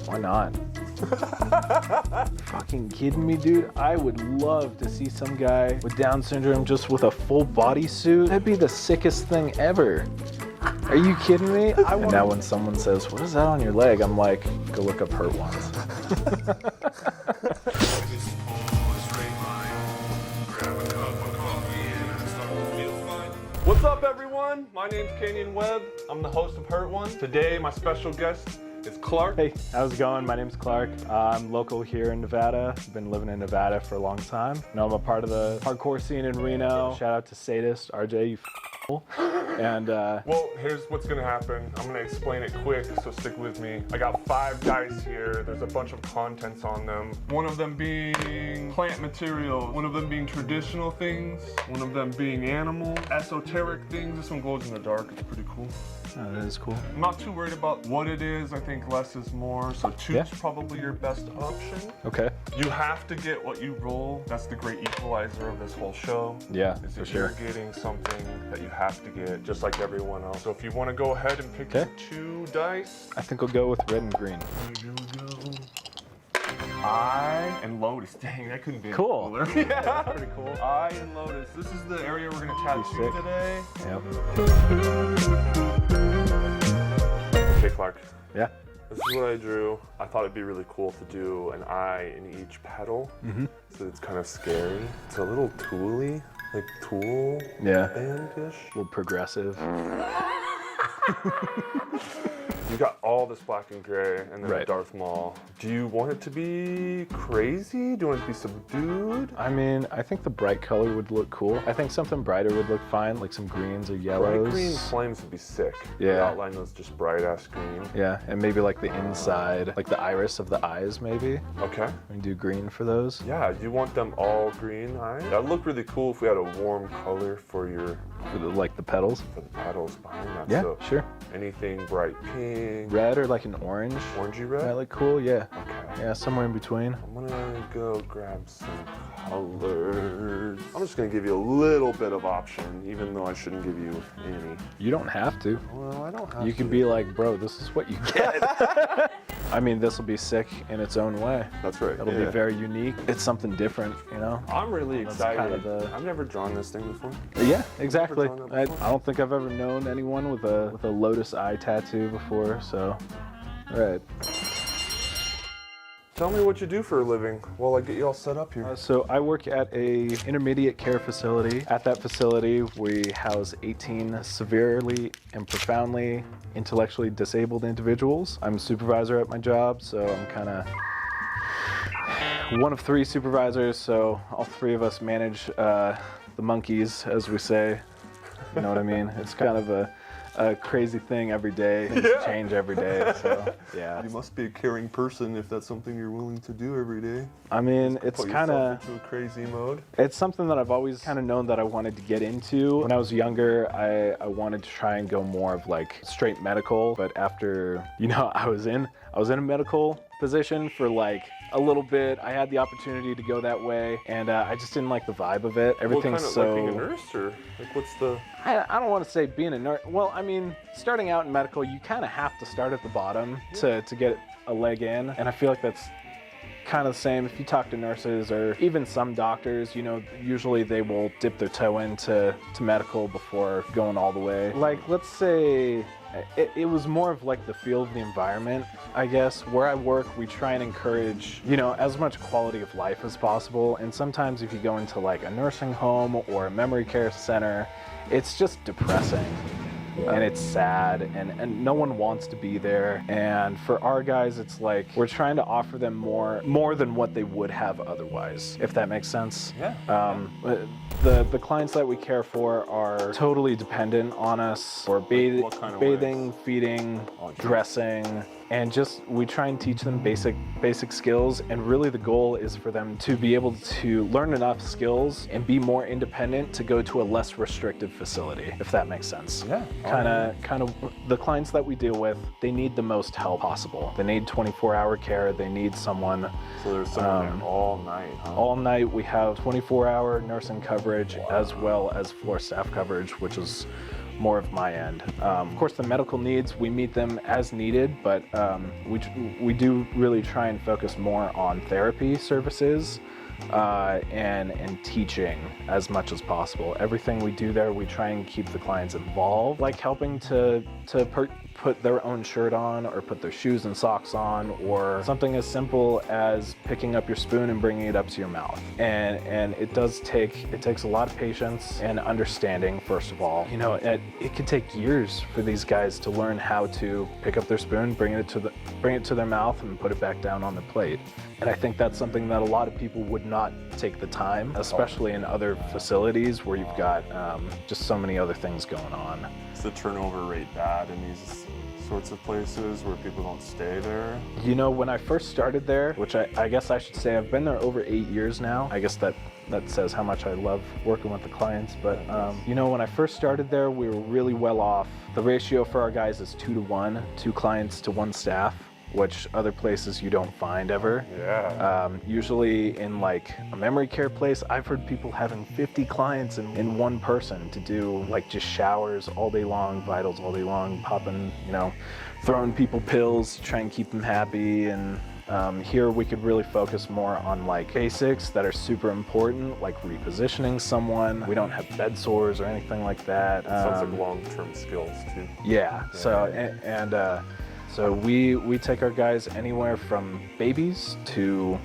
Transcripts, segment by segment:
Why not? Fucking kidding me, dude? I would love to see some guy with Down syndrome just with a full bodysuit. That'd be the sickest thing ever. Are you kidding me? And now when someone says, what is that on your leg? I'm like, go look up hurt ones. What's up, everyone? My name's Kenyon Webb. I'm the host of Hurt One. Today, my special guest is Clark. Hey, how's it going? My name's Clark. I'm local here in Nevada. I've been living in Nevada for a long time. I'm a part of the hardcore scene in Reno. Shout out to Sadist, RJ, you and well, here's what's gonna happen. I'm gonna explain it quick, so stick with me. I got 5 dice here. There's a bunch of contents on them. One of them being plant materials, one of them being traditional things, one of them being animal, esoteric things. This one glows in the dark. It's pretty cool. oh, that is cool. I'm not too worried about what it is. I think less is more, so 2's probably your best option. Okay. You have to get what you roll. That's the great equalizer of this whole show. Yeah, is for if sure. you're getting something that you have to get, just like everyone else. So if you want to go ahead and pick your 2 dice. I think we'll go with red and green. Here we go. I and Lotus. Dang, that couldn't be Cool. any cooler. Yeah, That's pretty cool. I and Lotus. This is the area we're gonna tattoo sick. today. Yep. Okay, Clark. Yeah. This is what I drew. I thought it'd be really cool to do an eye in each petal. So it's kind of scary. It's a little tooly, like tool band-ish. A little progressive. You got all this black and gray and then Right. Darth Maul. Do you want it to be crazy? Do you want it to be subdued? I mean, I think the bright color would look cool. I think something brighter would look fine, like some greens or yellows. Bright green flames would be sick. Yeah. The outline was just bright ass green. Yeah, and maybe like the inside, like the iris of the eyes maybe. Okay. We can do green for those. Yeah, you want them all green eyes? That'd look really cool if we had a warm color for your Like the petals. for the petals behind that. Yeah, So sure. anything bright pink, Red or like an orange. orangey red. That look cool, yeah. Okay. Yeah, somewhere in between. I'm gonna go grab some colors. I'm just gonna give you a little bit of option, even though I shouldn't give you any. You don't have to. Well, I don't have You to. can be like, bro, this is what you get. I mean, this will be sick in its own way. That's right. It'll be very unique. It's something different, you know? I'm really That's excited. kind of the- I've never drawn this thing before. Yeah, exactly. drawn that I before. don't think I've ever known anyone with a Lotus eye tattoo before, so. All right. Tell me what you do for a living while I get you all set up here. So I work at a intermediate care facility. At that facility, we house 18 severely and profoundly intellectually disabled individuals. I'm a supervisor at my job, so I'm kind of one of 3 supervisors, so all 3 of us manage the monkeys, as we say. You know what I mean? It's kind of a crazy thing every day. Things change every day, so yeah. You must be a caring person if that's something you're willing to do every day. I mean, it's Put kind of... yourself into a crazy mode. It's something that I've always kind of known that I wanted to get into. When I was younger, I wanted to try and go more of like straight medical, but after, you know, I was in a medical position for like a little bit. I had the opportunity to go that way, and I just didn't like the vibe of it. Everything's what kind of, so... like being a nurse, or like what's the... I don't want to say being a nurse. Well, I mean, starting out in medical, you kind of have to start at the bottom to get a leg in, and I feel like that's kind of the same if you talk to nurses or even some doctors. You know, usually they will dip their toe into medical before going all the way. Like, let's say it was more of like the feel of the environment, I guess. Where I work, we try and encourage, you know, as much quality of life as possible. And sometimes if you go into like a nursing home or a memory care center, it's just depressing. And it's sad, and no one wants to be there. And for our guys, it's like we're trying to offer them more than what they would have otherwise, if that makes sense. Yeah. The clients that we care for are totally dependent on us for what kind of bathing, feeding, dressing, and just we try and teach them basic skills. And really the goal is for them to be able to learn enough skills and be more independent to go to a less restrictive facility, if that makes sense. Yeah. Kind of the clients that we deal with, they need the most help possible. They need 24-hour care. They need someone. So there's someone there all night, huh? All night we have 24-hour nursing coverage as well as floor staff coverage, which is more of my end. Of course, the medical needs, we meet them as needed, but we do really try and focus more on therapy services and teaching as much as possible. Everything we do there, we try and keep the clients involved, like helping to put their own shirt on, or put their shoes and socks on, or something as simple as picking up your spoon and bringing it up to your mouth. And it takes a lot of patience and understanding, first of all. You know, it could take years for these guys to learn how to pick up their spoon, bring it to their mouth, and put it back down on the plate. And I think that's something that a lot of people would not take the time, especially in other facilities where you've got just so many other things going on. Is the turnover rate bad in these sorts of places where people don't stay there? You know, when I first started there, which I guess I should say I've been there over 8 years now. I guess that says how much I love working with the clients. But you know, when I first started there, we were really well off. The ratio for our guys is 2 to 1, 2 clients to 1 staff, which other places you don't find ever. Yeah. Usually in like a memory care place, I've heard people having 50 clients in one person to do like just showers all day long, vitals all day long, popping, you know, throwing people pills to try and keep them happy. And here we could really focus more on like basics that are super important, like repositioning someone. We don't have bed sores or anything like that. Sounds like long-term skills too. Yeah. So we take our guys anywhere from babies to,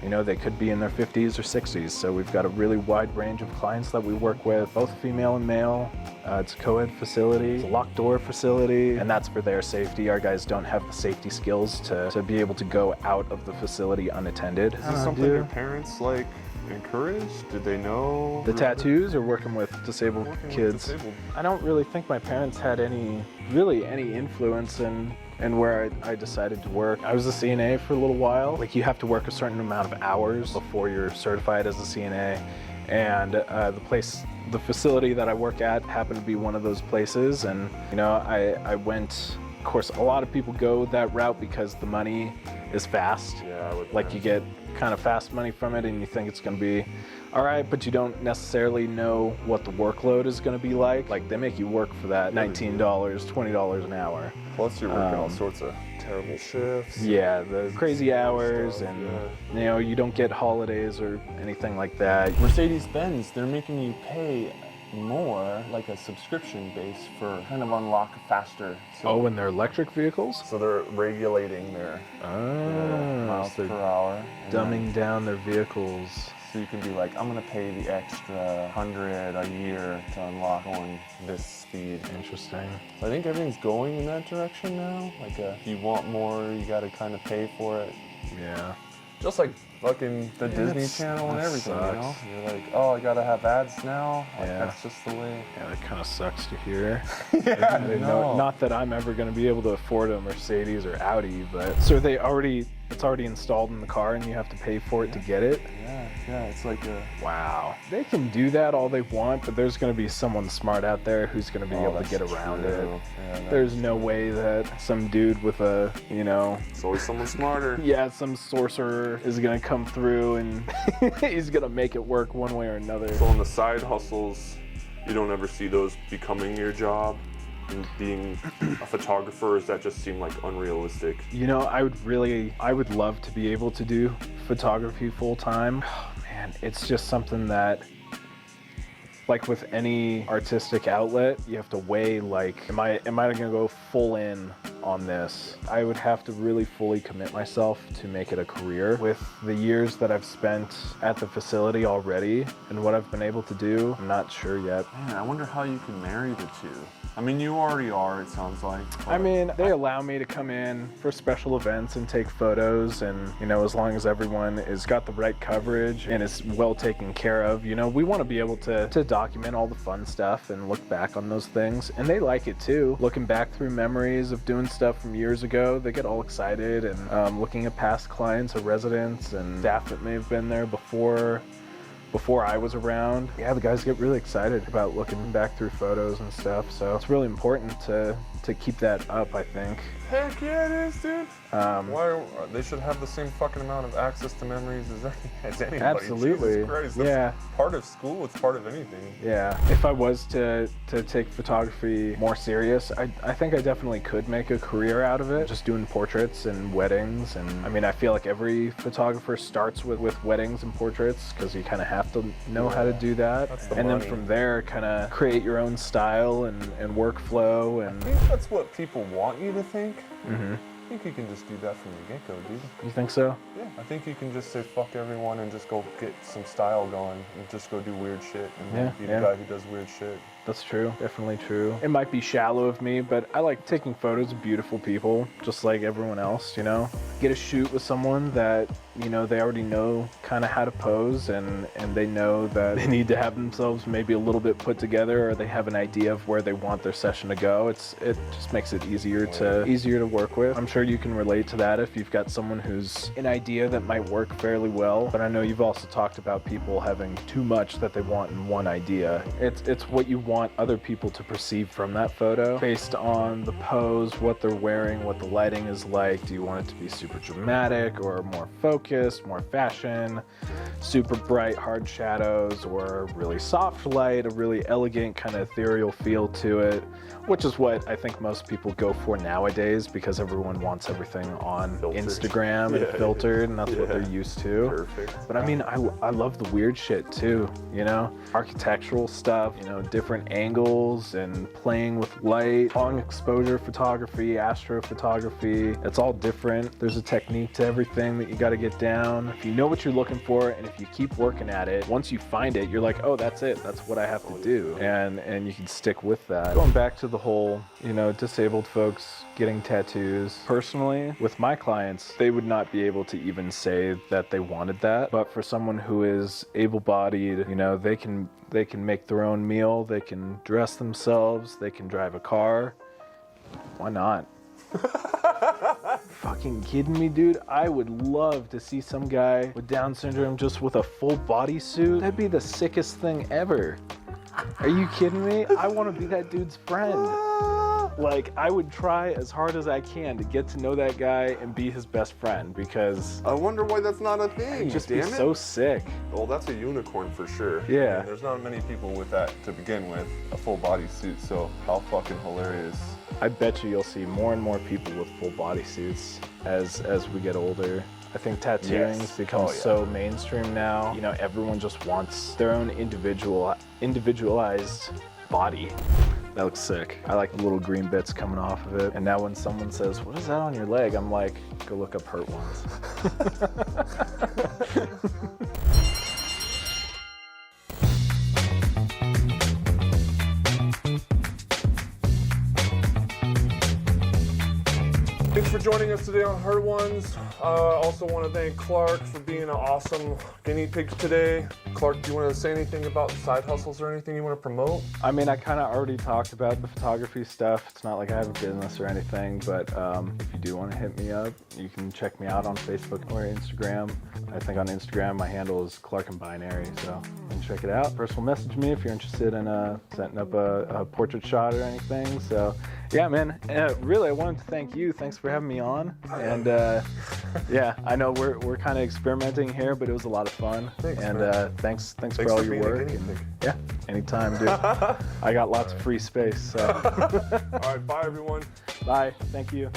you know, they could be in their 50s or 60s. So we've got a really wide range of clients that we work with, both female and male. It's a co-ed facility, it's a locked door facility, and that's for their safety. Our guys don't have the safety skills to be able to go out of the facility unattended. Is this something your parents like encouraged? Did they know? The tattoos or working with disabled kids? I don't really think my parents had any influence in where I decided to work. I was a CNA for a little while. Like, you have to work a certain amount of hours before you're certified as a CNA. And the facility that I work at happened to be one of those places. And, you know, I went, of course, a lot of people go that route because the money is fast. Yeah, like you get kind of fast money from it and you think it's gonna be all right, but you don't necessarily know what the workload is gonna be like. Like, they make you work for that $19, $20 an hour. Plus you're working all sorts of terrible shifts. Yeah, the crazy hours, and you know, you don't get holidays or anything like that. Mercedes-Benz, they're making you pay more, like a subscription base, for kind of unlock faster. So, and they're electric vehicles? So they're regulating their miles per hour. Dumbing down their vehicles. So you can be like, I'm gonna pay the extra $100 a year to unlock on this speed. Interesting. So I think everything's going in that direction now. Like, if you want more, you gotta kind of pay for it. Yeah. Just like fucking the Disney Channel and everything, you know? You're like, oh, I gotta have ads now? Like, that's just the way. Yeah, that kind of sucks to hear. Yeah, no. Not that I'm ever going to be able to afford a Mercedes or Audi, but so it's already installed in the car and you have to pay for it to get it? Yeah, it's like a... Wow. They can do that all they want, but there's going to be someone smart out there who's going to be able to get around it. Yeah, there's no way that some dude with a, you know... It's always someone smarter. Yeah, some sorcerer is going to come through and he's going to make it work one way or another. So on the side hustles, you don't ever see those becoming your job? And being a photographer, does that just seem like unrealistic? You know, I would love to be able to do photography full time. Oh, man, it's just something that, like with any artistic outlet, you have to weigh, like, am I gonna go full in on this? I would have to really fully commit myself to make it a career. With the years that I've spent at the facility already and what I've been able to do, I'm not sure yet. Man, I wonder how you can marry the two. I mean, you already are, it sounds like. I mean, they allow me to come in for special events and take photos, and, you know, as long as everyone has got the right coverage and is well taken care of, you know, we want to be able to document all the fun stuff and look back on those things. And they like it too. Looking back through memories of doing stuff from years ago, they get all excited, and looking at past clients or residents and staff that may have been there before I was around. Yeah, the guys get really excited about looking back through photos and stuff. So it's really important to to keep that up, I think. Heck yeah, it is, dude. Why they should have the same fucking amount of access to memories as anybody. Absolutely. Jesus Christ, that's Yeah. part of school. It's part of anything. Yeah, if I was to take photography more serious, I think I definitely could make a career out of it, just doing portraits and weddings. And I mean, I feel like every photographer starts with weddings and portraits because you kind of have to know how to do that. That's the and money. then from there, kind of create your own style and workflow. And I think that's what people want you to think. Mhm. I think you can just do that from the get-go, dude. You think so? Yeah, I think you can just say fuck everyone and just go get some style going and just go do weird shit and Yeah, be the yeah. guy who does weird shit. That's true, definitely true. It might be shallow of me, but I like taking photos of beautiful people, just like everyone else, you know? Get a shoot with someone that, you know, they already know kind of how to pose and they know that they need to have themselves maybe a little bit put together, or they have an idea of where they want their session to go. It just makes it easier to work with. I'm sure you can relate to that if you've got someone who's an idea that might work fairly well, but I know you've also talked about people having too much that they want in one idea. It's what you want other people to perceive from that photo based on the pose, what they're wearing, what the lighting is like. Do you want it to be super dramatic or more focused, more fashion, super bright hard shadows, or really soft light, a really elegant kind of ethereal feel to it, which is what I think most people go for nowadays because everyone wants everything on Filtered. Instagram and filtered, and that's what they're used to. Perfect. But I mean, I love the weird shit too, you know? Architectural stuff, you know, different angles and playing with light, long exposure photography, astrophotography. It's all different. There's a technique to everything that you got to get down. If you know what you're looking for and if you keep working at it, once you find it, you're like, oh, that's it. That's what I have to do. And you can stick with that. Going back to the whole, you know, disabled folks getting tattoos. Personally, with my clients, they would not be able to even say that they wanted that. But for someone who is able-bodied, you know, they can make their own meal, they can dress themselves, they can drive a car. Why not? Fucking kidding me, dude? I would love to see some guy with Down syndrome just with a full bodysuit. That'd be the sickest thing ever. Are you kidding me? I want to be that dude's friend. Like, I would try as hard as I can to get to know that guy and be his best friend because I wonder why that's not a thing. it'd just be damn it. so sick. Well, that's a unicorn for sure. Yeah. There's not many people with that to begin with, a full body suit, so how fucking hilarious. I bet you'll see more and more people with full bodysuits as we get older. I think tattooing has become so mainstream now. You know, everyone just wants their own individualized body. That looks sick. I like the little green bits coming off of it. And now when someone says, what is that on your leg? I'm like, go look up hurt ones. Thanks for joining us today on Hurt Ones. Also want to thank Clark for being an awesome guinea pig today. Clark, do you want to say anything about side hustles or anything you want to promote? I mean, I kind of already talked about the photography stuff. It's not like I have a business or anything, but if you do want to hit me up, you can check me out on Facebook or Instagram. I think on Instagram, my handle is Clark and Binary, so you can check it out. Personal message me if you're interested in setting up a portrait shot or anything. So yeah, man, really, I wanted to thank you. Thanks for having me on. And yeah, I know we're kind of experimenting here, but it was a lot of fun. Thanks, and man. thanks for all your being a work. guinea pig. Yeah, anytime, dude. I got lots of free space. So. All right, bye everyone. Bye. Thank you.